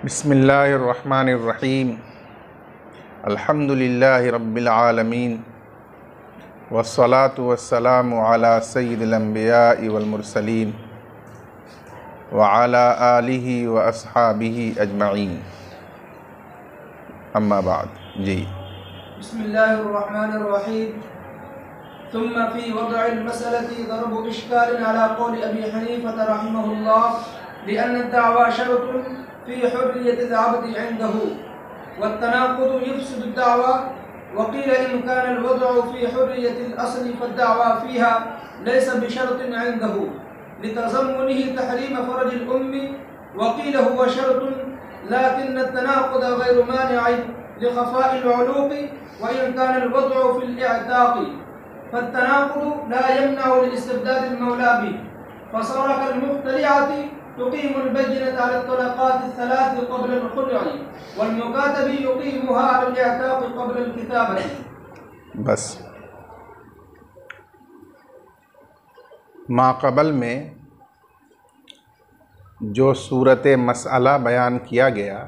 बिस्मिल्लाहिर्रहमानिर्रहीम। अल्हम्दुलिल्लाहि रब्बिल आलमीन वस्सलातु वस्सलामु अला सय्यिदिल अंबियाइ वल मुरसलीन व अला आलिहि व अस्हाबिहि अजमईन। अम्मा बाद। जी। बिस्मिल्लाहिर्रहमानिर्रहीम। सुम्मा फी वज़अिल मसअलति ज़रबु इश्कालिन अला क़ौलि अबी हनीफ़ा रहिमहुल्लाह लिअन्न अद-दअवा शर्तुन फी हुर्रियतिल अब्दि इंदहु वत्तनाक़ुदु युफ़सिदु अद-दअवा वक़ील इन कान अल-वज़अु फी हुर्रियतिल असली फ़द-दअवा फ़ीहा लैसा बिशर्तिन इंदहु लितज़म्मुनिहि तहरीम फ़रजिल उम्मी वक़ील हुवा शर्तुन लाकिन्न अत-तनाक़ुद ग़ैरु मानि'इन लिख़फ़ाइल उलूक़ि व इन कान अल-वज़अु फ़िल इअताक़ि फ़त्तनाक़ुद ला यमनअु लिइस्तिबदाद अल-मौला बिहि फ़सार कल-मुख़्तलिअति तुक़ीमु अल-बय्यिनता अला अत-तलाक़ात अथ-थलाथ क़ब्ल अल-ख़ुल'i वल-मुकातबि युक़ीमुहा अला अल-इअताक़ क़ब्ल अल-किताबति। बस माक़बल में जो सूरत मसअला बयान किया गया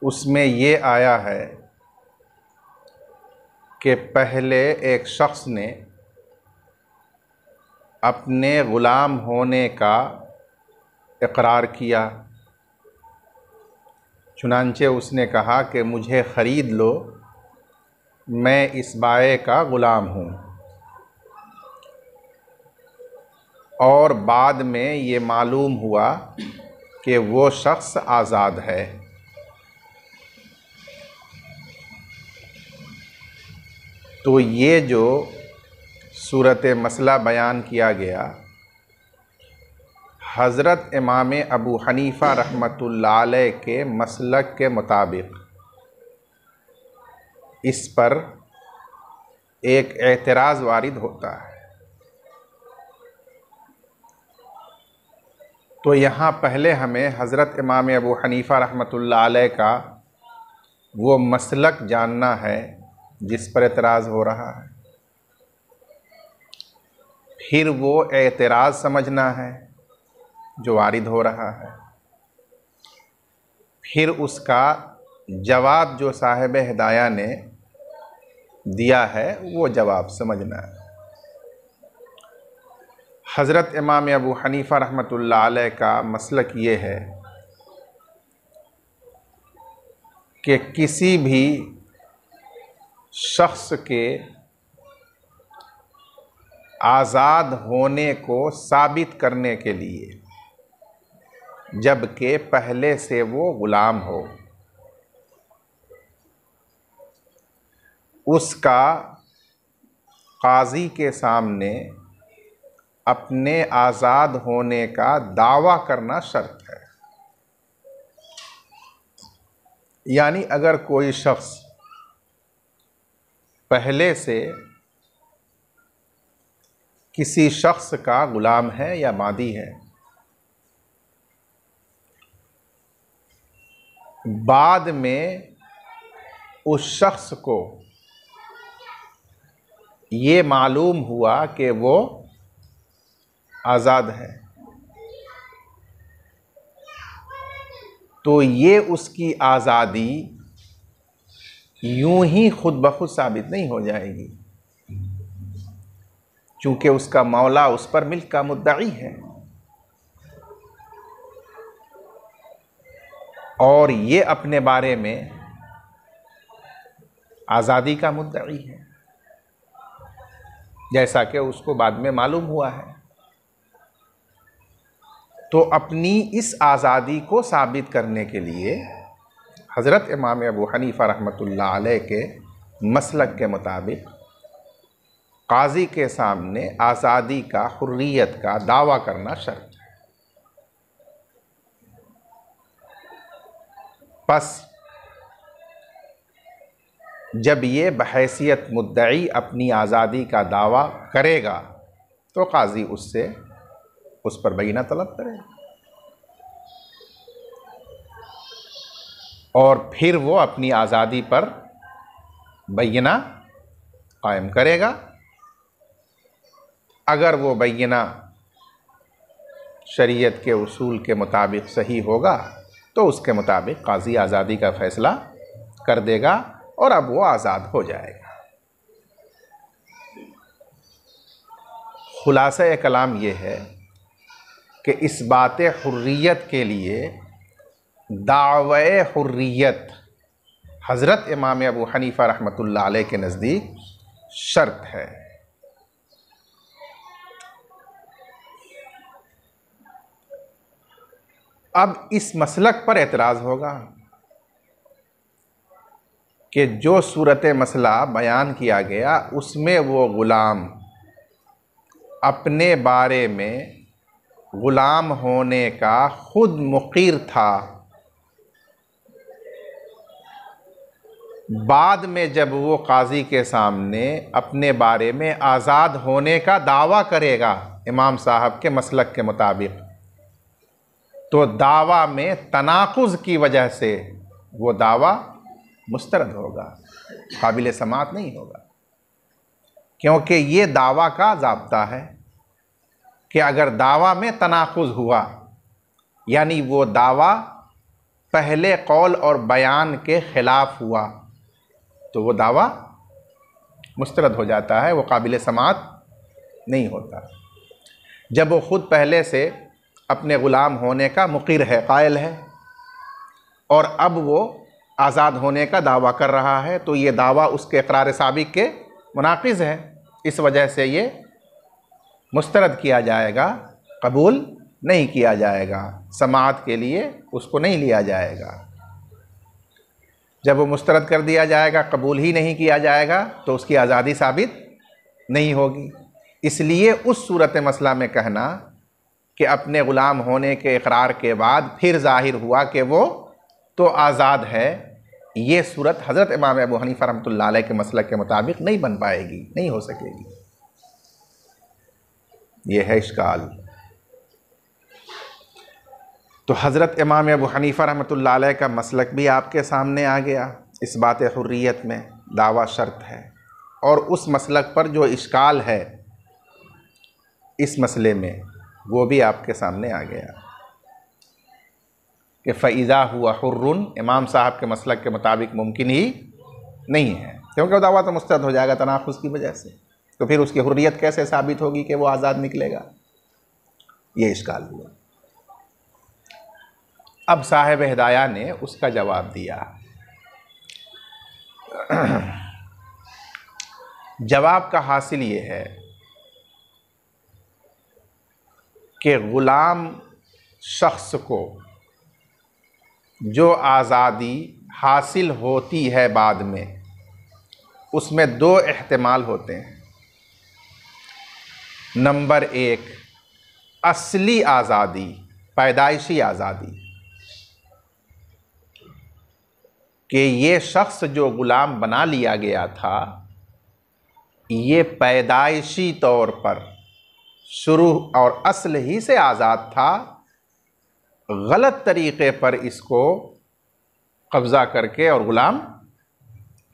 उसमें ये आया है कि पहले एक शख्स ने अपने ग़ुलाम होने का इक़रार किया। चुनांचे उसने कहा कि मुझे ख़रीद लो, मैं इस बाए का ग़ुलाम हूँ। और बाद में ये मालूम हुआ कि वो शख्स आज़ाद है। तो ये जो सूरत मसला बयान किया गया, हज़रत इमाम अबू हनीफ़ा रहमतुल्लाह अलैह के मसलक के मुताबिक इस पर एक एतराज़ वारिद होता है। तो यहाँ पहले हमें हज़रत इमाम अबू हनीफ़ा रहमतुल्लाह अलैह का वो मसलक जानना है जिस पर एतराज़ हो रहा है, फिर वो एतराज़ समझना है जो वारिद हो रहा है, फिर उसका जवाब जो साहिब हिदाया ने दिया है वो जवाब समझना है। हज़रत इमाम अबू हनीफ़ा रहमतुल्लाह अलैह का मसलक ये है कि किसी भी शख्स के आज़ाद होने को साबित करने के लिए, जबकि पहले से वो ग़ुलाम हो, उसका काज़ी के सामने अपने आज़ाद होने का दावा करना शर्त है। यानी अगर कोई शख्स पहले से किसी शख्स का ग़ुलाम है या मादी है, बाद में उस शख्स को ये मालूम हुआ कि वो आज़ाद है, तो ये उसकी आज़ादी यूं ही खुद ब खुद साबित नहीं हो जाएगी, चूँकि उसका मौला उस पर मिल्क का मुद्दई है और ये अपने बारे में आज़ादी का मुद्दई है, जैसा कि उसको बाद में मालूम हुआ है। तो अपनी इस आज़ादी को साबित करने के लिए हज़रत इमाम अबू हनीफ़ा रहमतुल्लाह अलैह के मसलक के मुताबिक काज़ी के सामने आज़ादी का, हुर्रियत का दावा करना शर्त है। बस जब ये बहैसियत मुद्दई अपनी आज़ादी का दावा करेगा तो काज़ी उससे उस पर बयीना तलब करेगा और फिर वो अपनी आज़ादी पर बयीना कायम करेगा। अगर वो बयीना शरीयत के उसूल के मुताबिक सही होगा तो उसके मुताबिक काजी आज़ादी का फ़ैसला कर देगा और अब वो आज़ाद हो जाएगा। खुलासा कलाम ये है कि इस बात हुर्रियत के लिए दावे हुर्रियत हज़रत इमाम अबू हनीफ़ा रहमतुल्लाह अलैह के नज़दीक शर्त है। अब इस मसलक पर एतराज़ होगा कि जो सूरत मसला बयान किया गया उसमें वो ग़ुलाम अपने बारे में ग़ुलाम होने का खुद मुक़िर था, बाद में जब वो काजी के सामने अपने बारे में आज़ाद होने का दावा करेगा इमाम साहब के मसलक के मुताबिक, तो दावा में तनाकुज़ की वजह से वो दावा मुस्तरद होगा, काबिल समात नहीं होगा। क्योंकि ये दावा का ज़ाब्ता है कि अगर दावा में तनाकुज़ हुआ यानी वो दावा पहले कौल और बयान के ख़िलाफ़ हुआ तो वो दावा मुस्तरद हो जाता है, वो काबिल समात नहीं होता। जब वो ख़ुद पहले से अपने ग़ुलाम होने का मुक़िर है, कायल है, और अब वो आज़ाद होने का दावा कर रहा है तो ये दावा उसके इक़रार साबिक़ के मुनाक़िज़ है, इस वजह से ये मुस्तरद किया जाएगा, कबूल नहीं किया जाएगा, समाअत के लिए उसको नहीं लिया जाएगा। जब वो मुस्तरद कर दिया जाएगा, कबूल ही नहीं किया जाएगा तो उसकी आज़ादी साबित नहीं होगी। इसलिए उस सूरत मसला में कहना कि अपने ग़ुलाम होने के इक़रार के बाद फिर ज़ाहिर हुआ कि वो तो आज़ाद है, ये सूरत हज़रत इमाम अबू हनीफ़ा रहमतुल्लाह अलैह के मसलक के मुताबिक नहीं बन पाएगी, नहीं हो सकेगी। ये है इश्काल। तो हज़रत इमाम अबू हनीफ़ा रहमतुल्लाह अलैह का मसलक भी आपके सामने आ गया, इस बात हुर्रियत में दावा शर्त है, और उस मसलक पर जो इश्काल है इस मसले में वो भी आपके सामने आ गया कि फ़इज़ा हुआ हुर्रुन इमाम साहब के मसलक के मुताबिक मुमकिन ही नहीं है, क्योंकि वो दावा तो मुस्तरद हो जाएगा तनाक़ुज़ की वजह से, तो फिर उसकी हुर्रियत कैसे साबित होगी कि वो आज़ाद निकलेगा। ये इश्काल हुआ। अब साहिब हिदाया ने उसका जवाब दिया। जवाब का हासिल ये है कि ग़ुलाम शख्स को जो आज़ादी हासिल होती है बाद में, उसमें दो एहतिमाल होते हैं। नंबर एक, असली आज़ादी, पैदाइशी आज़ादी, कि ये शख्स जो ग़ुलाम बना लिया गया था ये पैदाइशी तौर पर शुरू और असल ही से आज़ाद था, गलत तरीक़े पर इसको कब्ज़ा करके और ग़ुलाम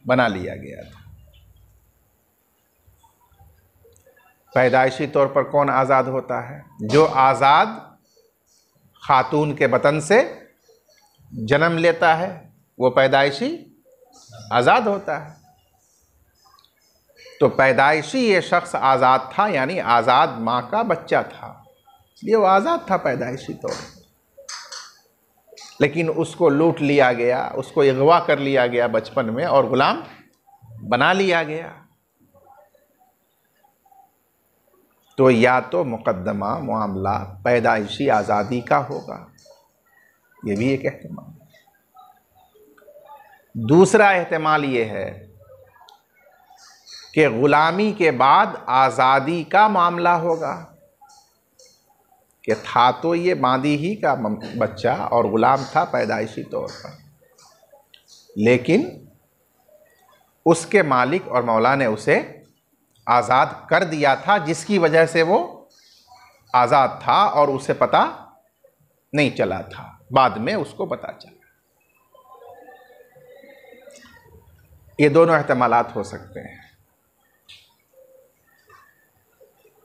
बना लिया गया था। पैदाइशी तौर पर कौन आज़ाद होता है? जो आज़ाद खातून के बतन से जन्म लेता है वो पैदाइशी आज़ाद होता है। तो पैदाइशी ये शख्स आज़ाद था, यानी आज़ाद माँ का बच्चा था, इसलिए वो आज़ाद था पैदाइशी तौर पर। लेकिन उसको लूट लिया गया, उसको अगवा कर लिया गया बचपन में और ग़ुलाम बना लिया गया। तो या तो मुक़द्दमा मामला पैदाइशी आज़ादी का होगा, ये भी एक एहतिमाल। दूसरा एहतिमाल ये है कि ग़ुलामी के बाद आज़ादी का मामला होगा, कि था तो ये मादी ही का बच्चा और ग़ुलाम था पैदाइशी तौर पर, लेकिन उसके मालिक और मौला ने उसे आज़ाद कर दिया था, जिसकी वजह से वो आज़ाद था और उसे पता नहीं चला था, बाद में उसको पता चला। ये दोनों एहतमालात हो सकते हैं।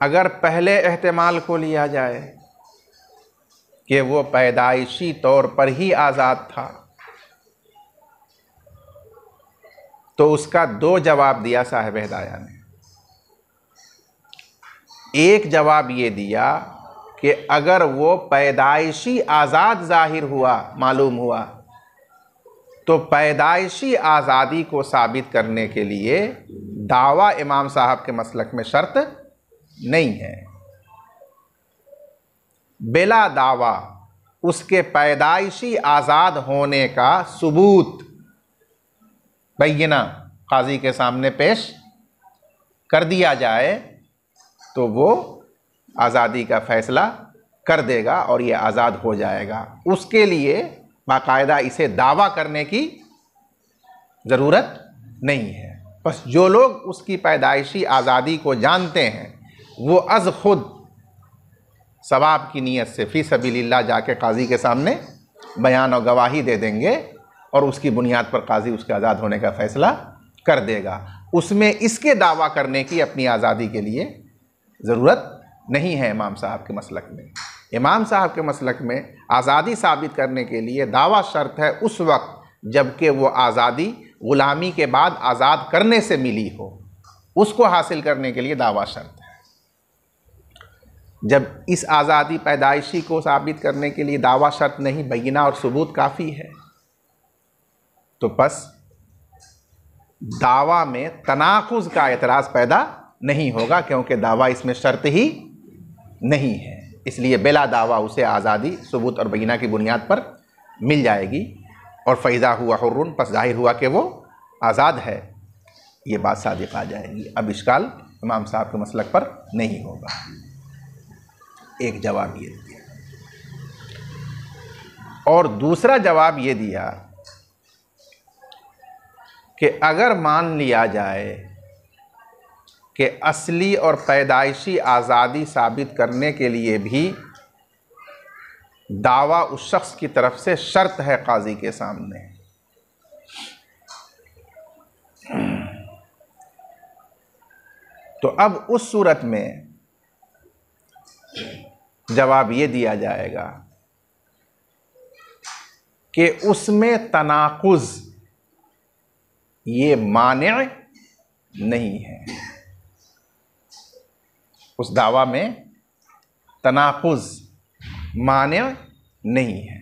अगर पहले एहतमाल को लिया जाए कि वो पैदाइशी तौर पर ही आज़ाद था, तो उसका दो जवाब दिया साहिब हिदाया ने। एक जवाब ये दिया कि अगर वो पैदाइशी आज़ाद ज़ाहिर हुआ, मालूम हुआ, तो पैदाइशी आज़ादी को साबित करने के लिए दावा इमाम साहब के मसलक में शर्त नहीं है। बिला दावा उसके पैदाइशी आज़ाद होने का सबूत बैयना काजी के सामने पेश कर दिया जाए तो वो आज़ादी का फ़ैसला कर देगा और ये आज़ाद हो जाएगा। उसके लिए बाकायदा इसे दावा करने की ज़रूरत नहीं है। बस जो लोग उसकी पैदाइशी आज़ादी को जानते हैं वो अज़ खुद सवाब की नीयत से फ़ी सबीलिल्लाह जाके काजी के सामने बयान और गवाही दे देंगे और उसकी बुनियाद पर काजी उसके आज़ाद होने का फ़ैसला कर देगा। उसमें इसके दावा करने की अपनी आज़ादी के लिए ज़रूरत नहीं है इमाम साहब के मसलक में। इमाम साहब के मसलक में आज़ादी साबित करने के लिए दावा शर्त है उस वक्त जबकि वो आज़ादी ग़ुलामी के बाद आज़ाद करने से मिली हो, उसको हासिल करने के लिए दावा शर्त है। जब इस आज़ादी पैदाइशी को साबित करने के लिए दावा शर्त नहीं, बैयना और सबूत काफ़ी है, तो बस दावा में तनाकुज़ का एतराज़ पैदा नहीं होगा, क्योंकि दावा इसमें शर्त ही नहीं है। इसलिए बिला दावा उसे आज़ादी सबूत और बैयना की बुनियाद पर मिल जाएगी और फ़ैज़ा हुआ हुर्रुन, पस ज़ाहिर हुआ कि वो आज़ाद है, ये बात सादिक़ आ जाएगी। अब इश्काल इमाम साहब के मसलक पर नहीं होगा। एक जवाब ये दिया और दूसरा जवाब ये दिया कि अगर मान लिया जाए कि असली और पैदाइशी आज़ादी साबित करने के लिए भी दावा उस शख्स की तरफ से शर्त है काजी के सामने, तो अब उस सूरत में जवाब ये दिया जाएगा कि उसमें तनाकुज़ ये माने नहीं है। उस दावा में तनाकुज़ माने नहीं है।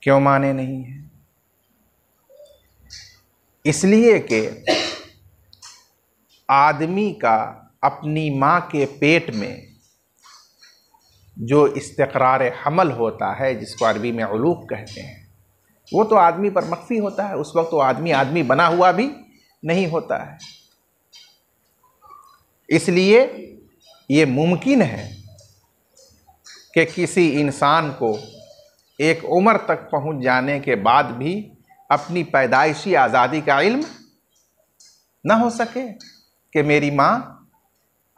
क्यों माने नहीं है? इसलिए कि आदमी का अपनी माँ के पेट में जो इस्तिक़रार हमल होता है, जिसको अरबी में उलूक़ कहते हैं, वो तो आदमी पर मख्फी होता है। उस वक्त तो आदमी बना हुआ भी नहीं होता है। इसलिए ये मुमकिन है कि किसी इंसान को एक उम्र तक पहुंच जाने के बाद भी अपनी पैदाइशी आज़ादी का इल्म न हो सके कि मेरी माँ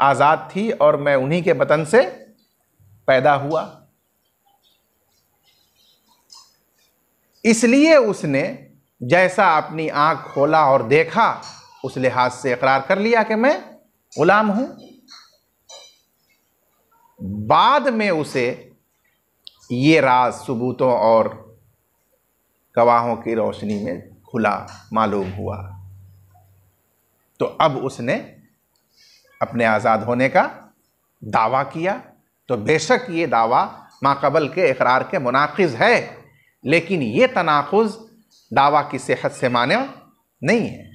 आज़ाद थी और मैं उन्हीं के बतन से पैदा हुआ। इसलिए उसने जैसा अपनी आँख खोला और देखा, उस लिहाज से इकरार कर लिया कि मैं ग़ुलाम हूँ। बाद में उसे ये राज सबूतों और गवाहों की रोशनी में खुला, मालूम हुआ, तो अब उसने अपने आज़ाद होने का दावा किया। तो बेशक ये दावा माक़बल के इकरार के मुनाक़िज़ है, लेकिन ये तनाक़ुज़ दावा की सेहत से माने नहीं है,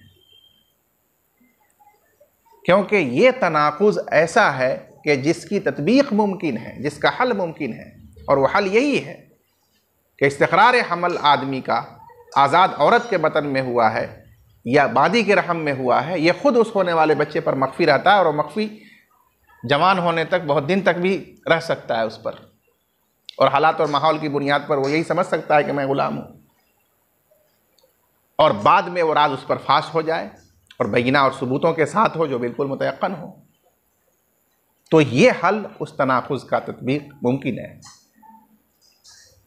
क्योंकि ये तनाक़ुज़ ऐसा है कि जिसकी तत्बीक़ मुमकिन है, जिसका हल मुमकिन है, और वह हल यही है कि इस्तिक़रार हमल आदमी का आज़ाद औरत के बतन में हुआ है या बादी के रहम में हुआ है, ये ख़ुद उस होने वाले बच्चे पर मख्फ़ी रहता है और वह मख्फ़ी जवान होने तक, बहुत दिन तक भी रह सकता है उस पर, और हालात और माहौल की बुनियाद पर वो यही समझ सकता है कि मैं ग़ुलाम हूँ, और बाद में वो राज उस पर फाश हो जाए और बैयना और सबूतों के साथ हो जो बिल्कुल मुतयक्कन हो। तो ये हल उस तनाक़ुज़ का तत्बीक़ मुमकिन है।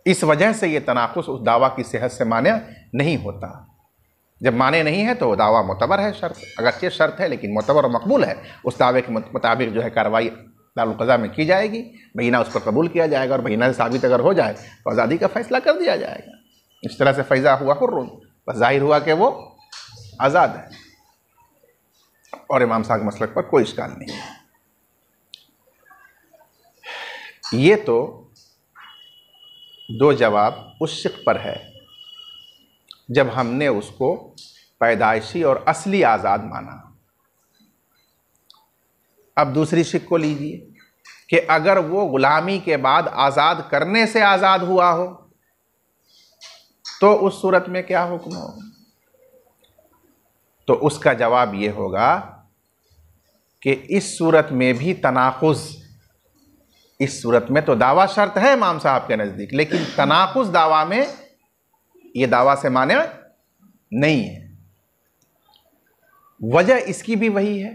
इस वजह से ये तनाक़ुज़ उस दावा की सेहत से माने नहीं होता। जब माने नहीं है तो दावा मुतबर है, शर्त अगरचे शर्त है लेकिन मुतबर और मकबूल है। उस दावे के मुताबिक जो है कार्रवाई दारुल क़ज़ा में की जाएगी, बहीना उस पर कबूल किया जाएगा और बहीना से साबित अगर हो जाए तो आज़ादी का फ़ैसला कर दिया जाएगा। इस तरह से फ़ैज़ा हुआ हुर्रुन, बस ज़ाहिर हुआ कि वो आज़ाद है और इमाम साहब मसलक पर कोई इश्काल नहीं है। ये तो दो जवाब उस शिक पर है जब हमने उसको पैदाइशी और असली आज़ाद माना। अब दूसरी शिक को लीजिए कि अगर वो ग़ुलामी के बाद आज़ाद करने से आज़ाद हुआ हो तो उस सूरत में क्या हुक्म होगा? तो उसका जवाब ये होगा कि इस सूरत में भी तनाकुज़, इस सूरत में तो दावा शर्त है इमाम साहब के नज़दीक, लेकिन तनाकुज़ दावा में ये दावा से माने नहीं है। वजह इसकी भी वही है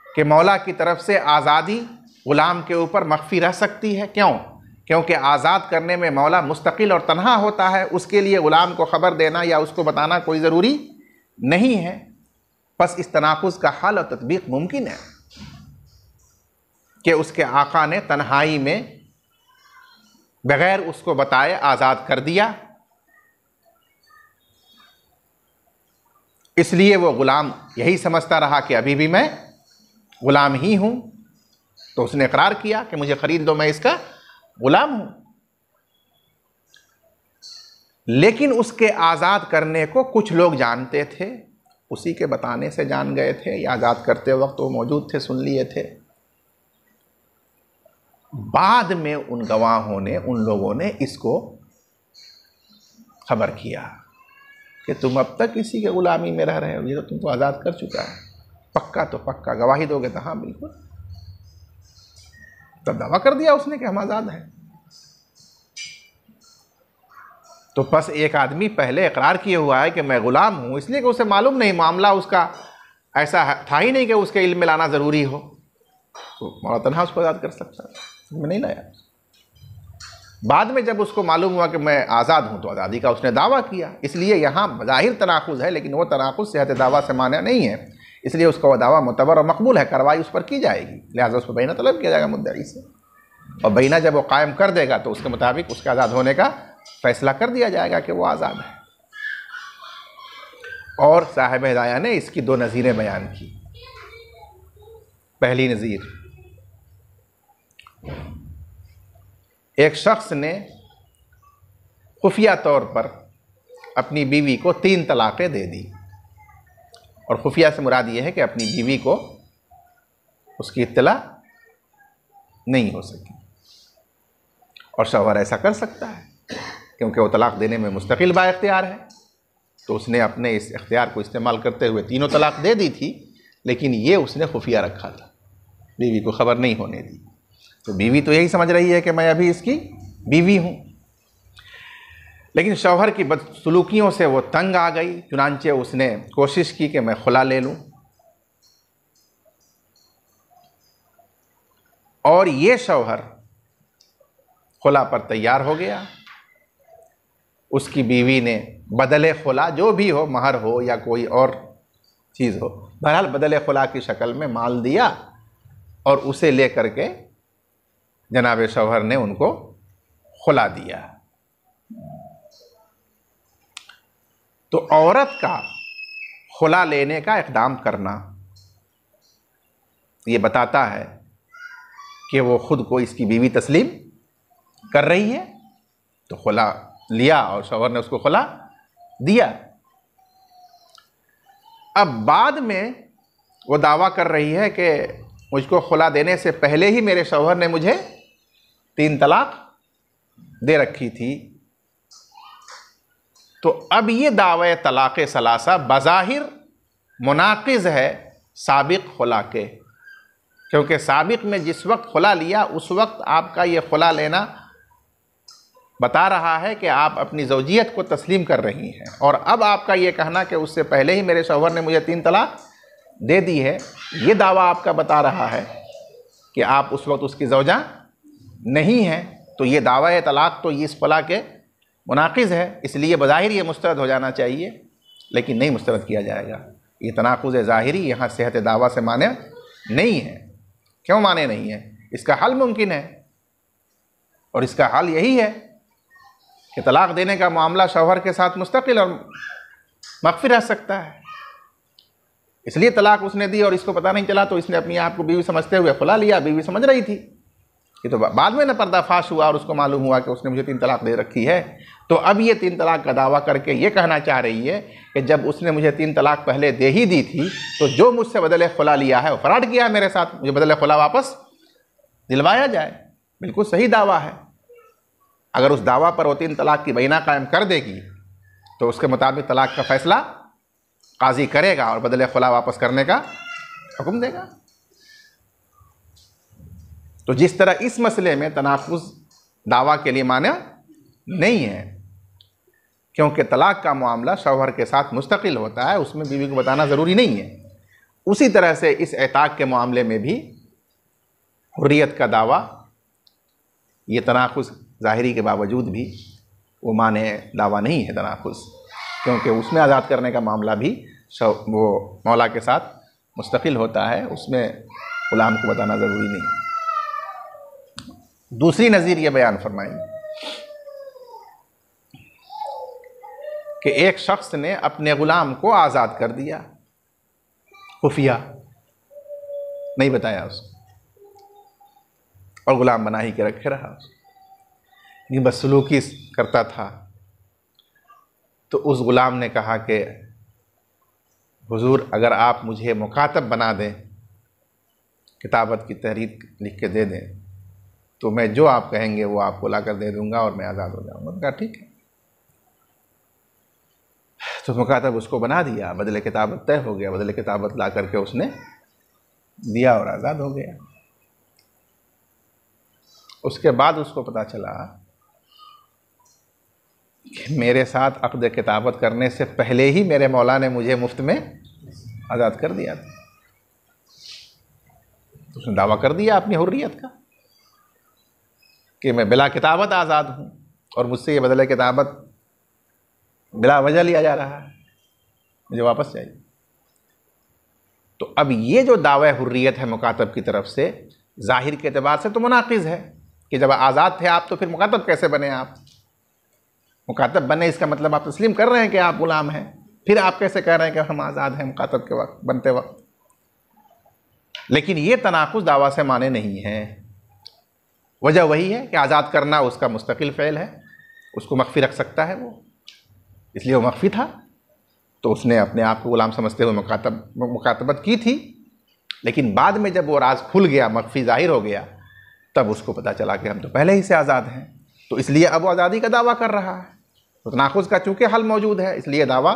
कि मौला की तरफ से आज़ादी ग़ुलाम के ऊपर मख्फी रह सकती है। क्यों? क्योंकि आज़ाद करने में मौला मुस्तकिल और तन्हा होता है, उसके लिए ग़ुलाम को ख़बर देना या उसको बताना कोई ज़रूरी नहीं है। बस इस तनाकुज़ का हल और तत्बीक मुमकिन है कि उसके आका ने तन्हाई में बग़ैर उसको बताए आज़ाद कर दिया, इसलिए वो ग़ुलाम यही समझता रहा कि अभी भी मैं ग़ुलाम ही हूँ, तो उसने इकरार किया कि मुझे ख़रीद दो, मैं इसका ग़ुलाम हूँ। लेकिन उसके आज़ाद करने को कुछ लोग जानते थे, उसी के बताने से जान गए थे या आज़ाद करते वक्त वो मौजूद थे, सुन लिए थे। बाद में उन गवाहों ने, उन लोगों ने इसको खबर किया कि तुम अब तक इसी के ग़ुलामी में रह रहे हो, ये तो तुमको आज़ाद कर चुका है, पक्का तो पक्का, गवाही दोगे तो हाँ बिल्कुल। तब दावा कर दिया उसने कि हम आज़ाद हैं। तो बस एक आदमी पहले इकरार किए हुआ है कि मैं ग़ुलाम हूँ, इसलिए कि उसे मालूम नहीं, मामला उसका ऐसा था ही नहीं कि उसके इल्म में लाना ज़रूरी हो, तो मौला तन्हा उसको आज़ाद कर सकता है, मैं नहीं लाया। बाद में जब उसको मालूम हुआ कि मैं आज़ाद हूँ तो आज़ादी का उसने दावा किया। इसलिए यहाँ ज़ाहिर तनाकुज़ है, लेकिन वो तनाकुज़ सेहत दावा से मान्य नहीं है, इसलिए उसका वो दावा मुतबर और मकबूल है, कार्रवाई उस पर की जाएगी, लिहाजा उस पर बहीना तलब किया जाएगा मुद्दई से, और बहीना जब वो कायम कर देगा तो उसके मुताबिक उसके आज़ाद होने का फ़ैसला कर दिया जाएगा कि वो आज़ाद है। और साहिब हिदाया ने इसकी दो नज़ीरें बयान की। पहली नज़ीर, एक शख्स ने खुफिया तौर पर अपनी बीवी को 3 तलाक़ें दे दी, और खुफिया से मुराद ये है कि अपनी बीवी को उसकी इत्तला नहीं हो सकी, और शौहर ऐसा कर सकता है क्योंकि वो तलाक़ देने में मुस्तकिल बाइख्तियार है। तो उसने अपने इस इख्तियार को इस्तेमाल करते हुए 3 तलाक़ दे दी थी, लेकिन ये उसने खुफिया रखा था, बीवी को ख़बर नहीं होने दी। तो बीवी तो यही समझ रही है कि मैं अभी इसकी बीवी हूँ, लेकिन शौहर की बदसलूकियों से वो तंग आ गई, चुनांचे उसने कोशिश की कि मैं खुला ले लूँ, और ये शौहर खुला पर तैयार हो गया। उसकी बीवी ने बदले खुला, जो भी हो, महर हो या कोई और चीज़ हो, बहरहाल बदले खुला की शक्ल में माल दिया, और उसे ले करके जनाब शौहर ने उनको खुला दिया। तो औरत का खुला लेने का इक़दाम करना ये बताता है कि वो ख़ुद को इसकी बीवी तस्लीम कर रही है। तो खुला लिया और शौहर ने उसको खुला दिया। अब बाद में वो दावा कर रही है कि मुझको खुला देने से पहले ही मेरे शौहर ने मुझे 3 तलाक़ दे रखी थी। तो अब ये दावा तलाक़ सलासा बज़ाहिर मुनाक़िज़ है साबिक़ खुला के, क्योंकि साबिक़ में जिस वक्त खुला लिया उस वक्त आपका ये खुला लेना बता रहा है कि आप अपनी ज़ौजियत को तस्लीम कर रही हैं, और अब आपका ये कहना कि उससे पहले ही मेरे शौहर ने मुझे 3 तलाक़ दे दी है, ये दावा आपका बता रहा है कि आप उस वक्त उसकी ज़ौजा नहीं हैं। तो ये दावा तलाक़ तो इस फला के मुनाक़िज़ है, इसलिए बज़ाहिर ये मुस्तरद हो जाना चाहिए, लेकिन नहीं मुस्तरद किया जाएगा। ये तनाक़ुज़ ज़ाहिरी यहाँ सेहत दावा से माने नहीं है। क्यों माने नहीं है? इसका हल मुमकिन है, और इसका हल यही है कि तलाक देने का मामला शौहर के साथ मुस्तकिल और मख्फी रह सकता है। इसलिए तलाक उसने दी और इसको पता नहीं चला, तो इसने अपनी आप को बीवी समझते हुए खुला लिया। बीवी समझ रही थी, ये तो बाद में न पर्दाफाश हुआ और उसको मालूम हुआ कि उसने मुझे 3 तलाक दे रखी है। तो अब ये 3 तलाक का दावा करके ये कहना चाह रही है कि जब उसने मुझे 3 तलाक पहले दे ही दी थी, तो जो मुझसे बदले खुला लिया है वो फराड किया है मेरे साथ, मुझे बदले खुला वापस दिलवाया जाए। बिल्कुल सही दावा है। अगर उस दावा पर वो 3 तलाक की बैना कायम कर देगी तो उसके मुताबिक तलाक का फैसला काजी करेगा और बदले खुला वापस करने का हुक्म देगा। तो जिस तरह इस मसले में तनाफुज दावा के लिए मान्य नहीं है, क्योंकि तलाक का मामला शौहर के साथ मुस्तकिल होता है, उसमें बीवी को बताना ज़रूरी नहीं है, उसी तरह से इस एताक के मामले में भी हुर्रियत का दावा, ये तनाफुज ज़ाहिरी के बावजूद भी वो माने दावा नहीं है तनाफुज, क्योंकि उसमें आज़ाद करने का मामला भी वो मौला के साथ मुस्तकिल होता है, उसमें गुलाम को बताना ज़रूरी नहीं। दूसरी नज़ीर ये बयान फरमाएंगे कि एक शख्स ने अपने ग़ुलाम को आज़ाद कर दिया, खुफिया नहीं बताया उसको, और ग़ुलाम बना ही के रखे रहा उसको, ये बदसलूकी करता था। तो उस ग़ुलाम ने कहा कि हुजूर, अगर आप मुझे मुकातब बना दें, किताबत की तहरीर लिख के दे दें, तो मैं जो आप कहेंगे वो आपको ला कर दे दूंगा और मैं आज़ाद हो जाऊंगा। उन्होंने कहा ठीक है। तो मुकातब उसको बना दिया, बदले किताबत तय हो गया, बदले किताबत ला करके उसने दिया और आज़ाद हो गया। उसके बाद उसको पता चला कि मेरे साथ अक़्द किताबत करने से पहले ही मेरे मौला ने मुझे मुफ्त में आज़ाद कर दिया था। तो उसने दावा कर दिया अपनी हुर्रियत का कि मैं बिला किताबत आज़ाद हूँ और मुझसे ये बदले किताबत बिला वजह लिया जा रहा है, मुझे वापस चाहिए। तो अब ये जो दावा हुर्रियत है मुकातब की तरफ से, ज़ाहिर के एतबार से तो मुनाकिज़ है कि जब आज़ाद थे आप तो फिर मुकातब कैसे बने? आप मुकातब बने इसका मतलब आप तस्लीम कर रहे हैं कि आप ग़ुलाम हैं, फिर आप कैसे कह रहे हैं कि हम आज़ाद हैं मुकातब के वक्त, बनते वक्त? लेकिन ये तनाकुज़ दावा से माने नहीं है। वजह वही है कि आज़ाद करना उसका मुस्तकिल फ़ेल है, उसको मख्फी रख सकता है वो, इसलिए वो मख्फी था। तो उसने अपने आप को ग़ुलाम समझते हुए मुकातबत की थी, लेकिन बाद में जब वो राज खुल गया, मख्फी ज़ाहिर हो गया, तब उसको पता चला कि हम तो पहले ही से आज़ाद हैं, तो इसलिए अब वो आज़ादी का दावा कर रहा है। तो तनाकुज़ का चूँकि हल मौजूद है, इसलिए दावा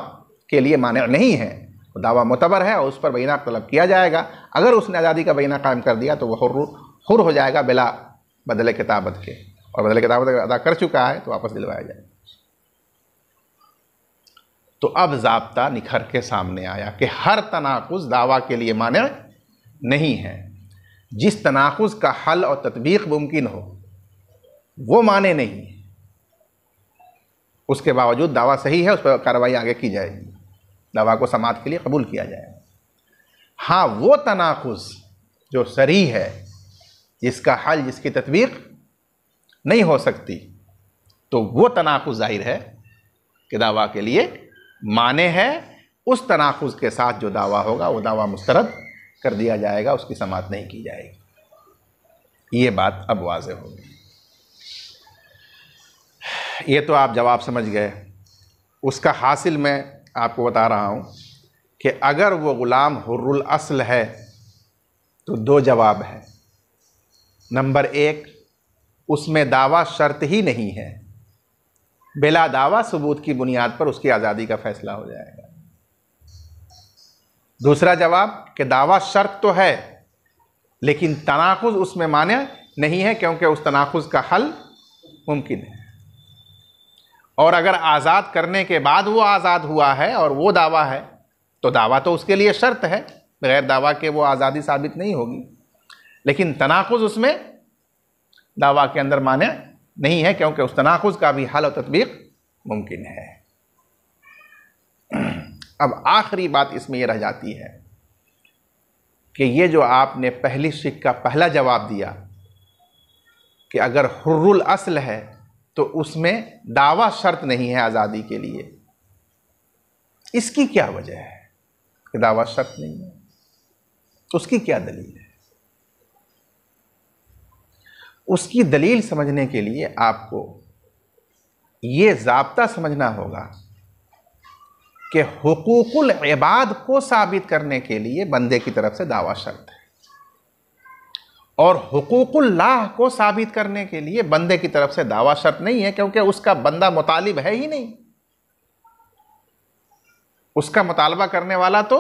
के लिए माने नहीं है, वो दावा मुतबर है और उस पर बैना तलब किया जाएगा। अगर उसने आज़ादी का बैना कायम कर दिया तो वह हुर हो जाएगा बिला बदले किताबत के, और बदले किताबत अगर अदा कर चुका है तो वापस दिलवाया जाएगा। तो अब ज़ाब्ता निखर के सामने आया कि हर तनाकुज़ दावा के लिए माने नहीं है। जिस तनाकुज़ का हल और तत्बीक मुमकिन हो वो माने नहीं, उसके बावजूद दावा सही है, उस पर कार्रवाई आगे की जाएगी, दावा को समाअत के लिए कबूल किया जाएगा। हाँ, वो तनाकुज़ जो सरी है, जिसका हल, जिसकी तत्बीक नहीं हो सकती, तो वो तनाकुज़ ज़ाहिर है कि दावा के लिए माने है। उस तनाकुज़ के साथ जो दावा होगा वो दावा मुस्तरद कर दिया जाएगा, उसकी समाअत नहीं की जाएगी। ये बात अब वाज़ेह होगी। ये तो आप जवाब समझ गए। उसका हासिल मैं आपको बता रहा हूँ कि अगर वो ग़ुलाम हुर्रुल अस्ल है तो 2 जवाब है। नंबर 1, उसमें दावा शर्त ही नहीं है, बिला दावा सबूत की बुनियाद पर उसकी आज़ादी का फैसला हो जाएगा। दूसरा जवाब कि दावा शर्त तो है लेकिन तनाकुज़ उसमें मान्य नहीं है, क्योंकि उस तनाकुज़ का हल मुमकिन है। और अगर आज़ाद करने के बाद वो आज़ाद हुआ है और वो दावा है तो दावा तो उसके लिए शर्त है, बगैर दावा के वो आज़ादी साबित नहीं होगी। लेकिन तनाकुज़ उसमें दावा के अंदर मान्य नहीं है, क्योंकि उस तनाकुज़ का भी हल और तत्बीक मुमकिन है। अब आखिरी बात इसमें यह रह जाती है कि ये जो आपने पहली शिक का पहला जवाब दिया कि अगर हुर्रुल अस्ल है तो उसमें दावा शर्त नहीं है आज़ादी के लिए, इसकी क्या वजह है कि दावा शर्त नहीं है? उसकी क्या दलील है? उसकी दलील समझने के लिए आपको ये ज़ाब्ता समझना होगा कि हुकूकुल इबाद को साबित करने के लिए बंदे की तरफ से दावा शर्त है, और हुकूकुल्लाह को साबित करने के लिए बंदे की तरफ से दावा शर्त नहीं है, क्योंकि उसका बंदा मुतालिब है ही नहीं। उसका मुतालबा करने वाला तो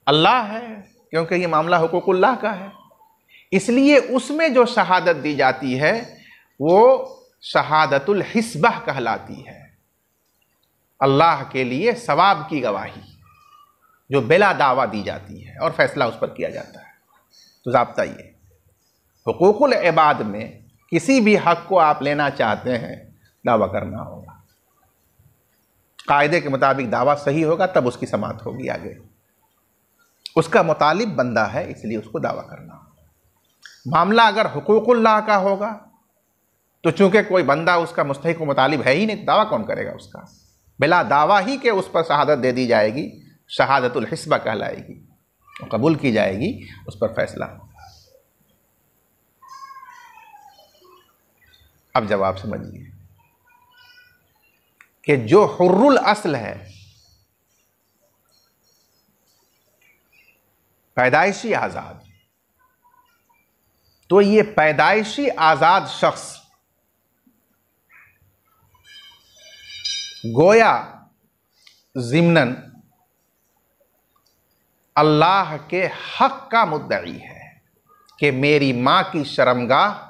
अल्लाह है, क्योंकि ये मामला हुकूकुल्लाह का है। इसलिए उसमें जो शहादत दी जाती है वो शहादतुल हिस्बह कहलाती है, अल्लाह के लिए सवाब की गवाही जो बिला दावा दी जाती है और फैसला उस पर किया जाता है। तो ज़ाब्ता ये, हुकूकुल इबाद में किसी भी हक़ को आप लेना चाहते हैं दावा करना होगा, कायदे के मुताबिक दावा सही होगा तब उसकी समाअत होगी आगे। उसका मुतालिब बंदा है इसलिए उसको दावा करना होगा। मामला अगर हुकूकुल्लाह का होगा तो चूंकि कोई बंदा उसका मुस्तहिक मुतालिब है ही नहीं, दावा कौन करेगा उसका? बिला दावा ही के उस पर शहादत दे दी जाएगी, शहादतुल हिस्बा कहलाएगी, कबूल की जाएगी, उस पर फैसला। अब जवाब समझिए कि जो हुर्रुल अस्ल है, पैदाइशी आज़ाद, तो ये पैदाइशी आज़ाद शख्स गोया ज़िम्नन अल्लाह के हक़ का मुद्दई है कि मेरी माँ की शर्मगाह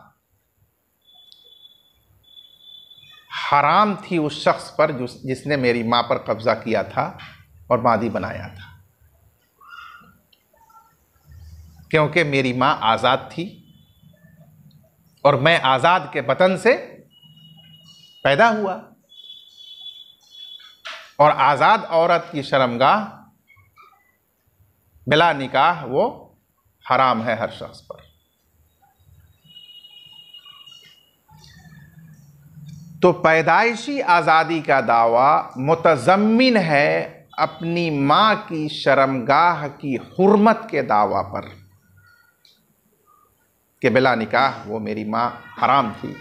हराम थी उस शख्स पर जिसने मेरी माँ पर कब्ज़ा किया था और मादी बनाया था, क्योंकि मेरी माँ आज़ाद थी और मैं आज़ाद के बतन से पैदा हुआ, और आज़ाद औरत की शर्मगाह बिला निकाह वो हराम है हर शख्स पर। तो पैदाइशी आज़ादी का दावा मुतज़म्मिन है अपनी माँ की शर्मगाह की हुर्मत के दावा पर कि बिला निकाह वो मेरी माँ हराम थी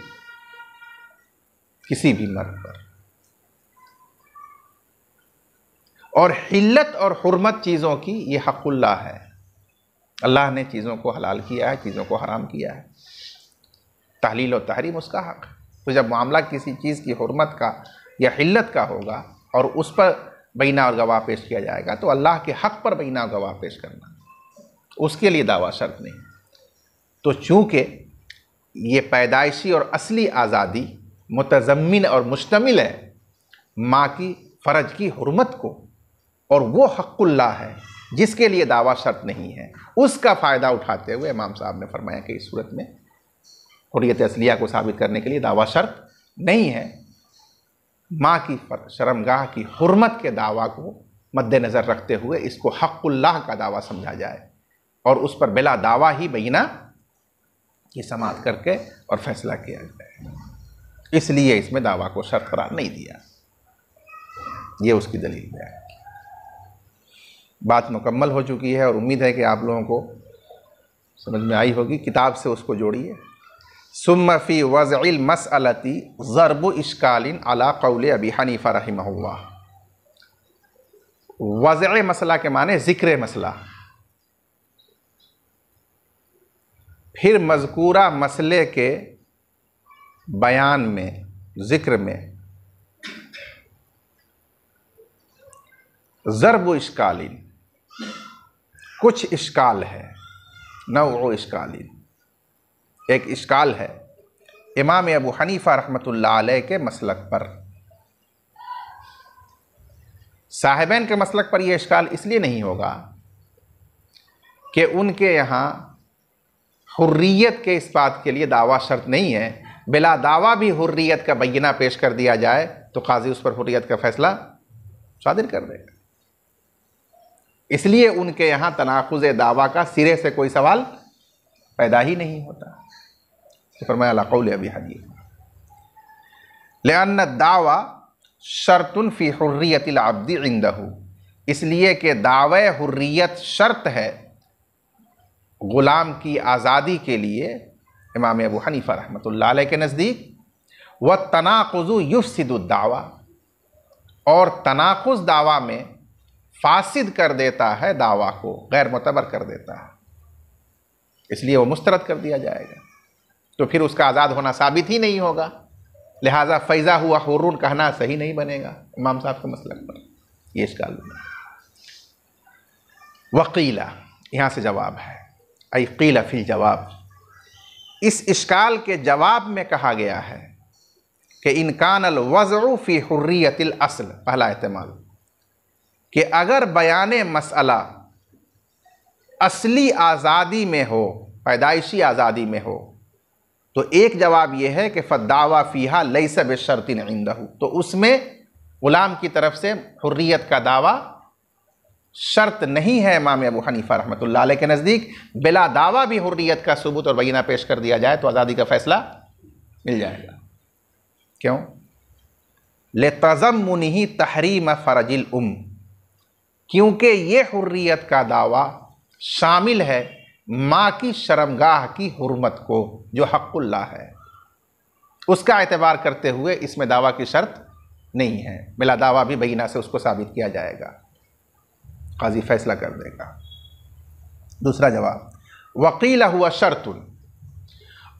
किसी भी मर्द पर। और हिल्लत और हुर्मत चीज़ों की ये हक़ुल्लाह है, अल्लाह ने चीज़ों को हलाल किया है, चीज़ों को हराम किया है, तहलील और तहरीम उसका हक़। तो जब मामला किसी चीज़ की हुर्मत का या हिल्लत का होगा और उस पर बैना और गवाह पेश किया जाएगा तो अल्लाह के हक़ पर बैना और गवाह पेश करना, उसके लिए दावा शर्त नहीं। तो चूँकि ये पैदाइशी और असली आज़ादी मुतज़म्मिन और मुश्तमिल है माँ की फ़र्ज की हुर्मत को, और वो हक़ुल्लाह है जिसके लिए दावा शर्त नहीं है, उसका फ़ायदा उठाते हुए इमाम साहब ने फरमाया कि इस सूरत में हुर्रियत असलिया को साबित करने के लिए दावा शर्त नहीं है। माँ की शर्मगाह की हुर्मत के दावा को मद्देनज़र रखते हुए इसको हक़ुल्लाह का दावा समझा जाए और उस पर बिला दावा ही बैना की समाअत करके और फैसला किया जाए, इसलिए इसमें दावा को शर्त करार नहीं दिया। ये उसकी दलील है। बात मुकम्मल हो चुकी है और उम्मीद है कि आप लोगों को समझ में आई होगी। किताब से उसको जोड़िए। सुम्मा फ़ी वज़इल मसअलती ज़रबु इश्कालिन अला क़ौल अबी हनीफ़ा रहिमहुल्लाह। वज़अ मसला के माने ज़िक्र मसला। फिर मज़कूरा मसले के बयान में, ज़िक्र में ज़रबु इश्कालिन, कुछ इश्काल है, नौ इश्कालिन, एक इश्काल है इमाम अबू हनीफ़ा रहमतुल्लाह अलैह के मसलक पर। साहिबैन के मसलक पर यह इश्काल इसलिए नहीं होगा कि उनके यहाँ हुर्रियत के इस बात के लिए दावा शर्त नहीं है, बिला दावा भी हुर्रियत का बैना पेश कर दिया जाए तो काजी उस पर हुर्रियत का फैसला सादिर कर देगा। इसलिए उनके यहाँ तनाकुज़ दावा का सिरे से कोई सवाल पैदा ही नहीं होता। तो फरमाया अला क़ौल अबी हनीफ़ा लिअन्न दावा शर्तुन फ़ी हुर्रियतिल अब्दी इंदहु, इसलिए कि दावे हुर्रियत शर्त है ग़ुलाम की आज़ादी के लिए इमाम अबू हनीफ़ा रहमतुल्लाह अलैह के नज़दीक। व तनाकुज़ु युफ़सिदु दावा, और तनाकुज़ दावा में फासिद कर देता है, दावा को गैर मुतबर कर देता है, इसलिए वो मुस्तरद कर दिया जाएगा। तो फिर उसका आज़ाद होना साबित ही नहीं होगा, लिहाजा फ़ैज़ा हुआ हुर्रुन कहना सही नहीं बनेगा इमाम साहब के मसलक पर। ये इश्काल बना। वक़ीला, यहाँ से जवाब है, ऐ क़ीला फ़िल जवाब, इस इश्काल के जवाब में कहा गया है कि इन कानल वज़उ फ़ी हुर्रियतिल अस्ल, पहला एहतमाल कि अगर बयाने मसअला असली आज़ादी में हो, पैदाइशी आज़ादी में हो, तो एक जवाब यह है कि फ़द्दावा फ़ीहा लैसा बिशर्तिन इंदहु, तो उसमें ग़ुलाम की तरफ से हुर्रियत का दावा शर्त नहीं है इमाम अबू हनीफ़ा रहमतुल्लाह अलैह के नज़दीक। बिला दावा भी हुर्रियत का सबूत और बयीना पेश कर दिया जाए तो आज़ादी का फ़ैसला मिल जाएगा। क्यों? लितज़म्मुनिही तहरीम फ़रजिल क्योंकि ये हुर्रियत का दावा शामिल है माँ की शर्मगाह की हुर्मत को, जो हक़ुल्लाह है, उसका एतबार करते हुए इसमें दावा की शर्त नहीं है। बिला दावा भी बयीना से उसको साबित किया जाएगा, काजी फैसला कर देगा। दूसरा जवाब, वक़ीला हुआ शर्तुन,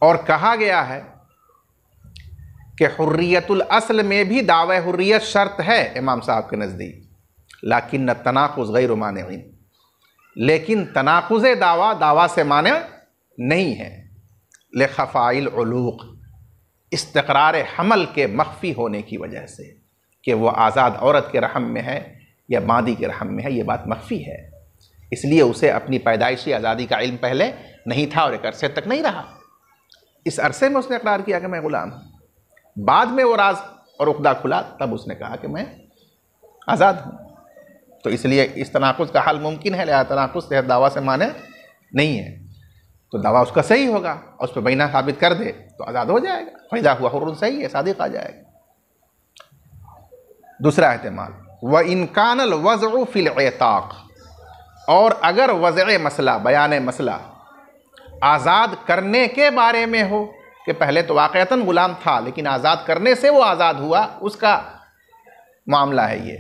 और कहा गया है कि हुर्रियतुल असल में भी दावा हुर्रियत शर्त है इमाम साहब के नज़दीक, लाकिन तनाकुज़ गैर मानिअ, लेकिन तनाकुज़ दावा दावा से माने नहीं है। लिखफ़ाइल उलूक़, इस्तक़रार हमल के मख्फ़ी होने की वजह से, कि वह आज़ाद औरत के रहम में है या मादी के रहम में है, ये बात मख्फ़ी है, इसलिए उसे अपनी पैदाइशी आज़ादी का इल्म पहले नहीं था और एक अरसे तक नहीं रहा। इस अरसे में उसने इक़रार किया कि मैं ग़ुलाम हूँ, बाद में वो राज और उक़दा खुला, तब उसने कहा कि मैं आज़ाद हूँ। तो इसलिए इस तनाकुज़ का हल मुमकिन है, लिहाज़ा तनाकुज़ से दावा से माने नहीं है। तो दावा उसका सही होगा और उस पर बयीना साबित कर दे तो आज़ाद हो जाएगा, फ़ैज़ा हुआ हुर्रुन सही है, सादिक़ आ जाएगा। दूसरा एहतमाल, व इन कानल वज़उ फ़िल इताक़, और अगर वज़अ मसला, बयान मसला आज़ाद करने के बारे में हो, कि पहले तो वाक़अतन ग़ुलाम था लेकिन आज़ाद करने से वो आज़ाद हुआ, उसका मामला है ये,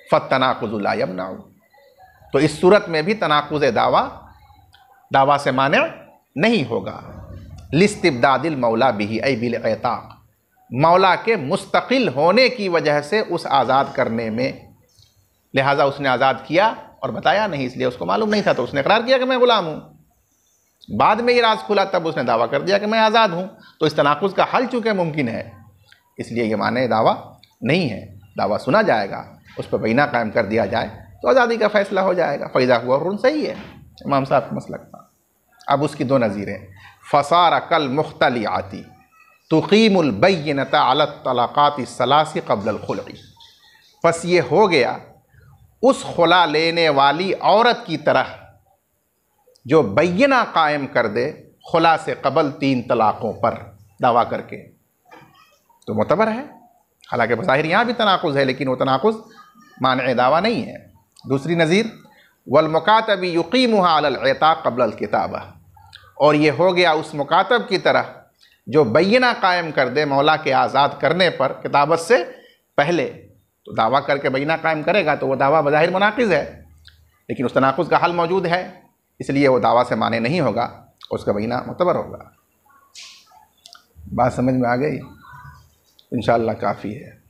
फ़त्तनाकुज़ु ला यमनउ, तो इस सूरत में भी तनाकुज़ दावा से माने नहीं होगा। लिस्तिब्दादिल मौला बिही ऐ बिल इताक़, मौला के मुस्तकिल होने की वजह से उस आज़ाद करने में, लिहाजा उसने आज़ाद किया और बताया नहीं, इसलिए उसको मालूम नहीं था, तो उसने इक़रार किया कि मैं ग़ुलाम हूँ। बाद में ये राज खुला तब उसने दावा कर दिया कि मैं आज़ाद हूँ। तो इस तनाकुज़ का हल चूँकि मुमकिन है, इसलिए ये माने दावा नहीं है। दावा सुना जाएगा, उस पर बयीना कायम कर दिया जाए तो आज़ादी का फ़ैसला हो जाएगा। फ़ैज़ा हुआ हुर्रुन सही है इमाम साहब का मसलक था। अब उसकी दो नज़ीरें, फ़सार कल मुख्तलिआती तुक़ीमुल बय्यनता अला तलाक़ाति सलासी क़ब्ल खुलई, बस ये हो गया उस खुला लेने वाली औरत की तरह जो बय्यना कायम कर दे खुला से कबल 3 तलाक़ों पर दावा करके, तो मुतबर है। हालांकि बज़ाहिर यहाँ भी तनाकुज़ है, लेकिन वो तनाकुज़ माने दावा नहीं है। दूसरी नज़ीर, वल मुकातबी युक़ीमुहा अलल इताक़ क़ब्ल अल किताबा, और ये हो गया उस मुकातब की तरह जो बय्यना कायम कर दे मौला के आज़ाद करने पर किताबत से पहले। तो दावा करके बय्यना कायम करेगा तो वो दावा बज़ाहिर मुनाक़िज़ है, लेकिन उस तनाकुज़ का हल मौजूद है, इसलिए वो दावा से माने नहीं होगा, उसका बय्यना मुतबर होगा। बात समझ में आ गई? इंशाअल्लाह काफ़ी है।